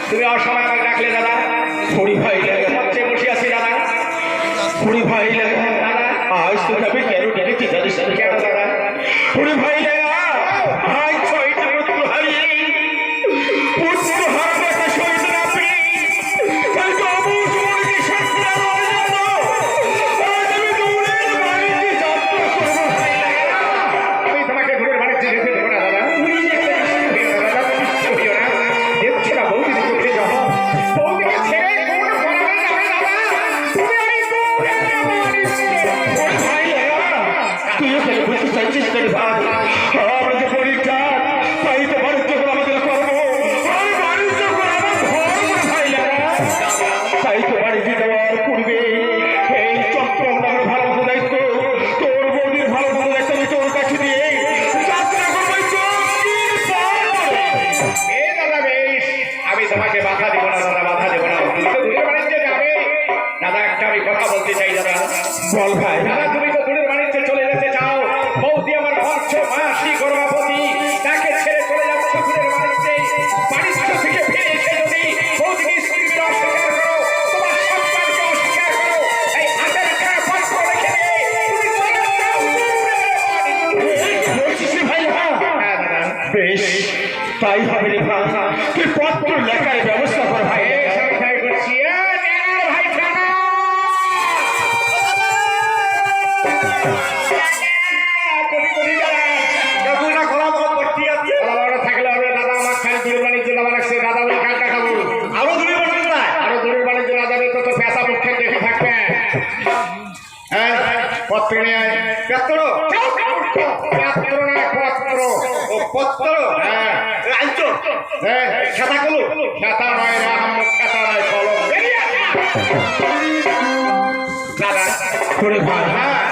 তুমি অসময় আমাকে ডাকলে দাদা। খুড়ি ভাই লাগে হচ্ছে বসে আছি দাদা। খুড়ি ভাই লাগে দাদা আজ তোকে আমি কেন ডেকেছি জানিস কেন দাদা? খুড়ি ভাই লাগে আজ 6টা পুত্র হারিয়ে পুত্র হারানো একটা শহীদ রাত্রি তাই তো অবুঝ মনকে শান্তি দেওয়ার জন্য আজ আমি দৌড়ের বাড়িতে যাত্রা করবো ভাই লাগে। আমি তোমাকে ঘুরে বাড়িতে যেতে দেবো না দাদা। দেখছি না বৌদিকে চোখে যাও, বৌদিকে ছেড়ে কোন পড়াবে যাবে দাদা। তুমি আমি দৌড়ে যাবো। খুড়ি ভাই লাগে তুইও কেন বুঝতে চাইছিস না ভাই? আমরা যে পরীক্ষা তাই তো বাড়ির যখন আমাদের কর্ম আর বাড়ির যখন আমার ধর্ম ভাই লাগে তাই তো বাড়িতে যাওয়ার পূর্বে এই চক্র আমার ভালো মতো দায়িত্ব তোর বৌদির ভালো মতো দায়িত্ব আমি তোর কাছে দিয়ে যাত্রা করবো এ দাদা বেশ, আমি তোমাকে বাধা দেবো না দাদা, বাধা দেবো না। তুমি তো দূরের বাড়িতে যাবে দাদা। একটা আমি কথা বলতে চাই দাদা। বল ভাই। দাদা তুমি তো দূরের বাড়িতে চলে যেতে চাও, বৌদি আমার ভক্ষ মাসি গর্ভবতী, তাকে ছেড়ে চলে যাচ্ছ দূরের বাড়িতে। বাড়ির থেকে ফিরে এসে যদি বৌদিকে স্ত্রীকে অস্বীকার করো, তোমার সন্তানকে অস্বীকার করো, এই হাতের কারা পত্র রেখে দিয়ে তুমি চলে যাও দূরের বাড়িতে। বলছিস ভাই? হ্যাঁ দাদা। বেশ তাই হবে রে ভাই। তুই পত্র লেখার ব্যবস্থা কর ভাই। ভাই করছি ভাই খানা কোটি কোটি টাকা খোলা বড় করতে আছে। খোলা বড় থাকলে হবে দাদা। আমার খালি দূরের বাণিজ্য দাদা রাখছে দাদা বলে কালটা খাবো। আরো দূরের বাণিজ্য না, আরো দূরের বাণিজ্য না যাবে তো পেশা মুখে দেখে থাকবে। হ্যাঁ পত্র নিয়ে পত্র পত্র না পত্র ও পত্র। হ্যাঁ রাজ্য হ্যাঁ খাতা গুলো খাতা নয় রাম খাতা নয় কলম। দাদা করে ভাই হ্যাঁ